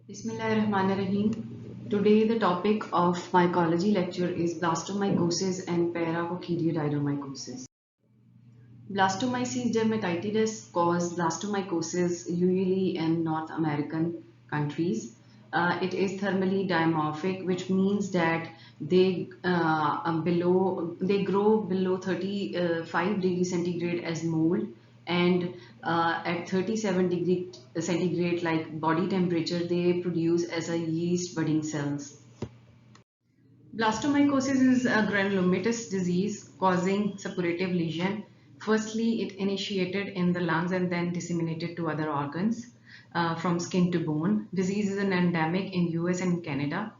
Bismillahirrahmanirrahim. Today the topic of mycology lecture is blastomycosis and paracoccidioidomycosis. Blastomyces dermatitis cause blastomycosis usually in North American countries. It is thermally dimorphic, which means that they grow below 35 degrees centigrade as mold, and at 37 degree centigrade, like body temperature, they produce as a yeast budding cells. Blastomycosis is a granulomatous disease causing suppurative lesion. Firstly, it initiated in the lungs and then disseminated to other organs from skin to bone. Disease is an endemic in US and Canada.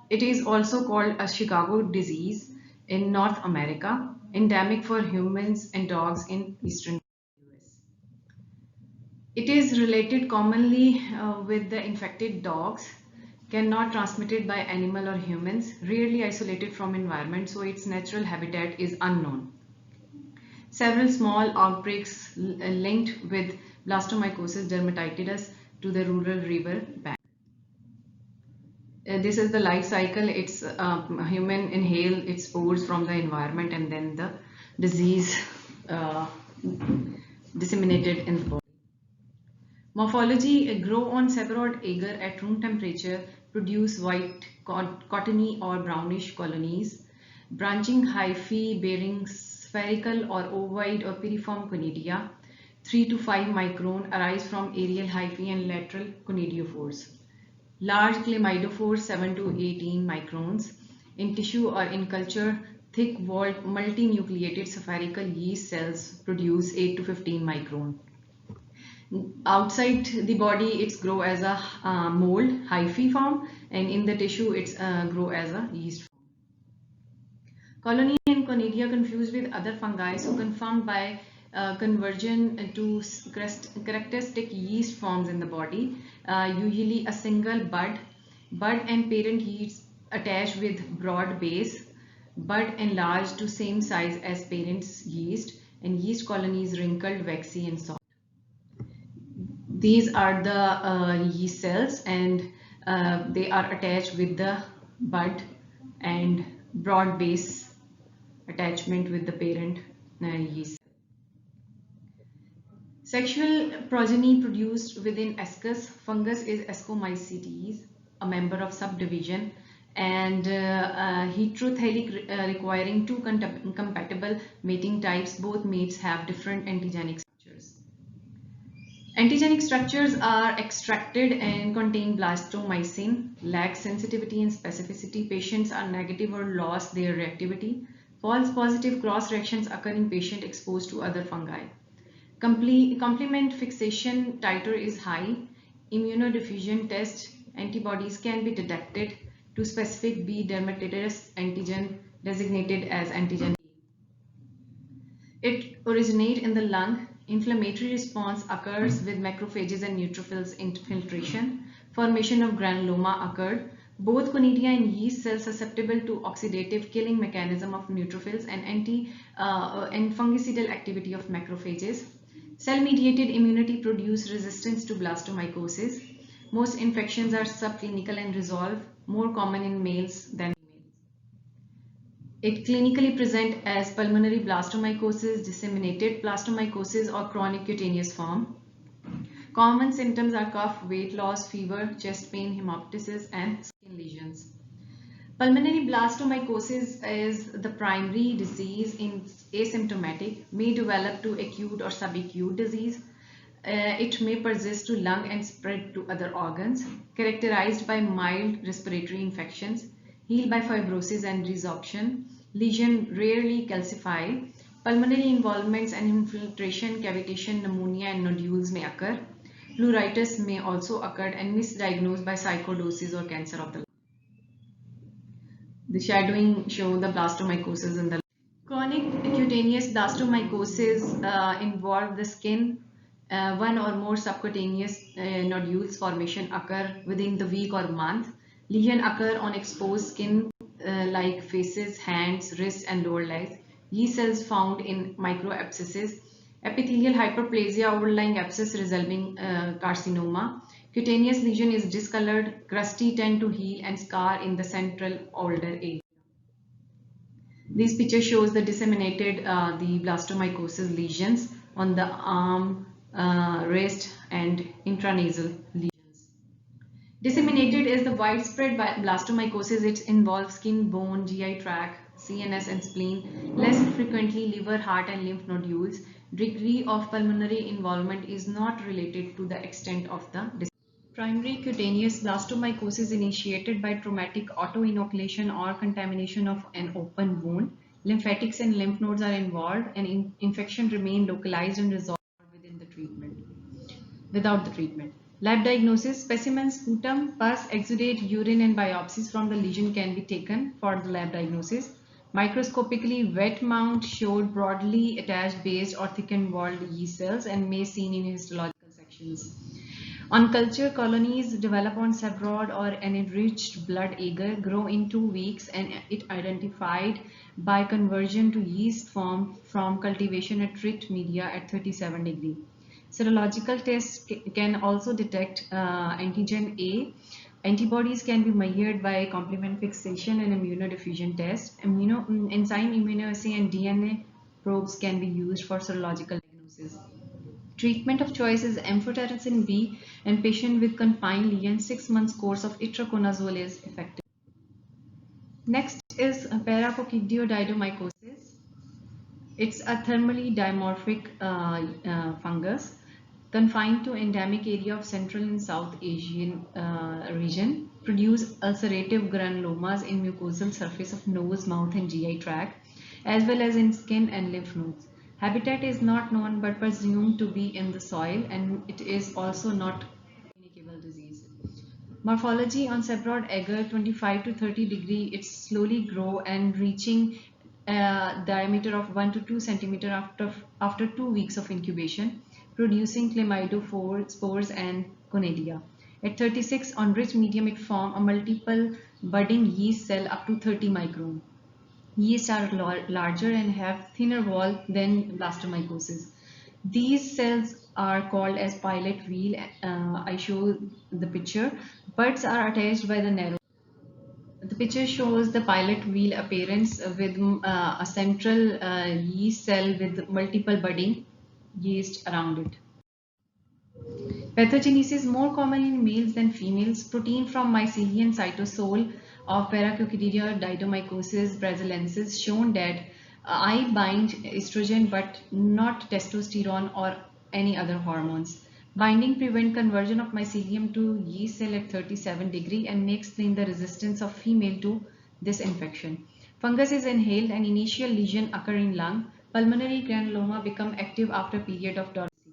It is also called a Chicago disease in North America, endemic for humans and dogs in eastern US. It is related commonly with the infected dogs, cannot transmitted by animal or humans, rarely isolated from environment, so its natural habitat is unknown. Several small outbreaks linked with blastomycosis dermatitis to the rural river bank. This is the life cycle. It's human inhale its spores from the environment and then the disease uh, disseminated in the body. Morphology: grow on separate agar at room temperature, produce white, cottony or brownish colonies, branching hyphae bearing spherical or ovoid or piriform conidia, 3 to 5 micron, arise from aerial hyphae and lateral conidiophores. Large chlamydophores 7 to 18 microns. In tissue or in culture, thick-walled multinucleated spherical yeast cells produce 8 to 15 micron. Outside the body, it's grow as a mold, hyphae form, and in the tissue, it's grow as a yeast form. Colony and conidia confused with other fungi, so confirmed by conversion to characteristic yeast forms in the body, usually a single bud. Bud and parent yeast attached with broad base, bud enlarged to same size as parent's yeast, and yeast colonies wrinkled, waxy, and soft. These are the yeast cells, and they are attached with the bud and broad base attachment with the parent yeast. Sexual progeny produced within Eschus. Fungus is Ascomycetes, a member of subdivision, and heterothallic requiring two compatible mating types. Both mates have different antigenic structures. Antigenic structures are extracted and contain blastomycin, lack sensitivity and specificity. Patients are negative or lost their reactivity. False positive cross reactions occur in patient exposed to other fungi. Complement fixation titer is high. Immunodiffusion test antibodies can be detected to specific B dermatitis antigen designated as antigen A. It originates in the lung. Inflammatory response occurs with macrophages and neutrophils infiltration. Formation of granuloma occurred. Both conidia and yeast cells susceptible to oxidative killing mechanism of neutrophils and and fungicidal activity of macrophages. Cell-mediated immunity produce resistance to blastomycosis. Most infections are subclinical and resolve, more common in males than females. It clinically presents as pulmonary blastomycosis, disseminated blastomycosis, or chronic cutaneous form. Common symptoms are cough, weight loss, fever, chest pain, hemoptysis, and skin lesions. Pulmonary blastomycosis is the primary disease in asymptomatic, may develop to acute or subacute disease. It may persist to lung and spread to other organs, characterized by mild respiratory infections, healed by fibrosis and resorption. Lesion rarely calcify. Pulmonary involvements and infiltration, cavitation, pneumonia, and nodules may occur. Pleuritis may also occur and misdiagnosed by psychosis or cancer of the lung. The shadowing show the blastomycosis in the chronic cutaneous blastomycosis involve the skin. One or more subcutaneous nodules formation occur within the week or month. Lesion occur on exposed skin like faces, hands, wrists, and lower legs. Yeast cells found in microabscesses. Epithelial hyperplasia, overlying abscess resolving carcinoma. Cutaneous lesion is discolored, crusty, tend to heal and scar in the central older area. This picture shows the disseminated the blastomycosis lesions on the arm, wrist and intranasal lesions. Disseminated is the widespread blastomycosis. It involves skin, bone, GI tract, CNS and spleen, less frequently liver, heart and lymph nodules. Degree of pulmonary involvement is not related to the extent of the primary cutaneous blastomycosis initiated by traumatic autoinoculation or contamination of an open wound. Lymphatics and lymph nodes are involved and infection remain localized and resolved without the treatment. Lab diagnosis: specimens, sputum, pus, exudate, urine and biopsies from the lesion can be taken for the lab diagnosis. Microscopically, wet mount showed broadly attached based or thickened walled yeast cells and may seen in histological sections. On culture, colonies develop on severed or an enriched blood agar, grow in 2 weeks, and it identified by conversion to yeast form from cultivation at trit media at 37 degree. Serological tests can also detect antigen A. Antibodies can be measured by complement fixation and immunodiffusion test. Enzyme immunoassay and DNA probes can be used for serological diagnosis. Treatment of choice is amphotericin B, and patient with confined lesion 6 months course of itraconazole is effective. Next is paracoccidioidomycosis. It's a thermally dimorphic fungus confined to endemic area of Central and South Asian region, produce ulcerative granulomas in mucosal surface of nose, mouth and GI tract, as well as in skin and lymph nodes. Habitat is not known but presumed to be in the soil, and it is also not communicable disease. Morphology: on severed agar 25 to 30 degree, it slowly grow and reaching diameter of 1 to 2 centimeter after 2 weeks of incubation, producing chlamydospores and conidia. At 36, on rich medium, it form a multiple budding yeast cell up to 30 micron. Yeast are larger and have thinner wall than blastomycosis. These cells are called as pilot wheel. I show the picture. Buds are attached by the narrow. The picture shows the pilot wheel appearance with a central yeast cell with multiple budding yeast around it. Pathogenesis: more common in males than females. Protein from mycelium cytosol of Paracoccidioidomycosis brasiliensis shown that I bind estrogen but not testosterone or any other hormones. Binding prevent conversion of mycelium to yeast cell at 37 degree and may explain the resistance of female to this infection. Fungus is inhaled and initial lesion occur in lung. Pulmonary granuloma become active after period of dormancy.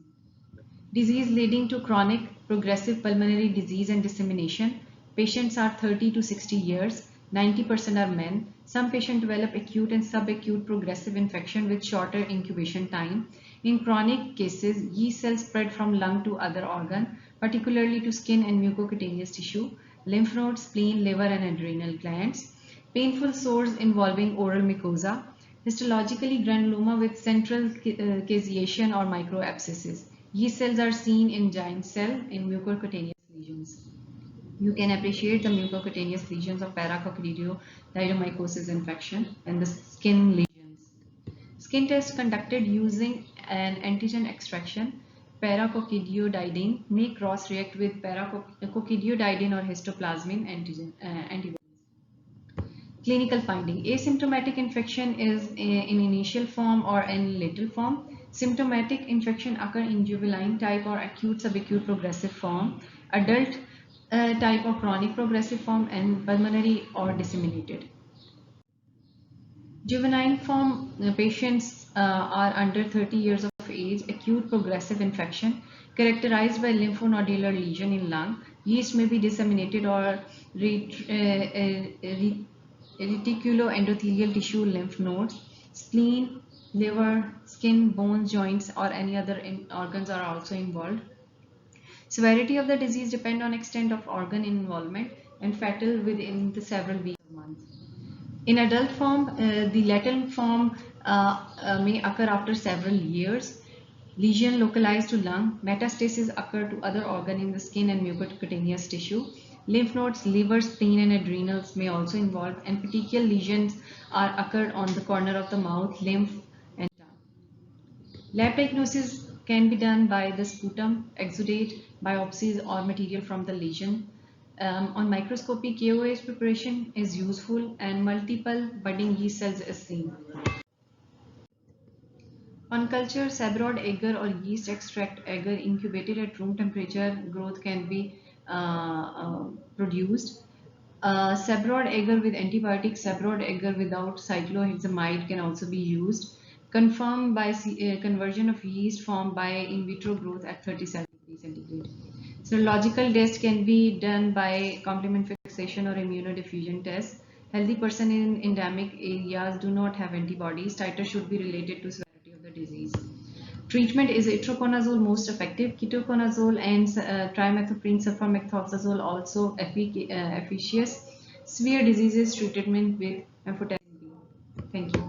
Disease leading to chronic progressive pulmonary disease and dissemination. Patients are 30 to 60 years. 90% are men. Some patients develop acute and subacute progressive infection with shorter incubation time. In chronic cases, yeast cells spread from lung to other organ, particularly to skin and mucocutaneous tissue, lymph nodes, spleen, liver and adrenal glands. Painful sores involving oral mucosa. Histologically, granuloma with central caseation or microabscesses. Yeast cells are seen in giant cell in mucocutaneous lesions. You can appreciate the mucocutaneous lesions of paracoccidioidomycosis infection and the skin lesions. Skin test conducted using an antigen extraction. Paracoccidiodidin may cross-react with paracoccidiodidin or histoplasmin antibodies. Clinical finding: asymptomatic infection is in initial form or in later form. Symptomatic infection occur in juvenile type or acute subacute progressive form, adult type or chronic progressive form, and pulmonary or disseminated. Juvenile form patients are under 30 years of age, acute progressive infection characterized by lymphonodular lesion in lung. Yeast may be disseminated or reticuloendothelial tissue, lymph nodes, spleen, liver, skin, bones, joints, or any other organs are also involved. Severity of the disease depend on extent of organ involvement and fatal within the several weeks or months. In adult form, the latent form may occur after several years. Lesion localized to lung. Metastases occur to other organ in the skin and mucocutaneous tissue. Lymph nodes, liver, spleen, and adrenals may also involve, and petechial lesions are occurred on the corner of the mouth, lymph, and tongue. Lab diagnosis can be done by the sputum, exudate, biopsies, or material from the lesion. On microscopy, KOH preparation is useful and multiple budding yeast cells is seen. On culture, Sabrod agar or yeast extract agar incubated at room temperature growth can be produced. Sabrod agar with antibiotic, Sabrod agar without cyclohexamide can also be used. Confirmed by conversion of yeast formed by in vitro growth at 37 degrees centigrade. Serological test can be done by complement fixation or immunodiffusion test. Healthy person in endemic areas do not have antibodies. Titer should be related to severity of the disease. Treatment is itraconazole most effective. Ketoconazole and trimethoprim sulfamethoxazole also efficacious. Severe diseases treatment with amphotericin B. Thank you.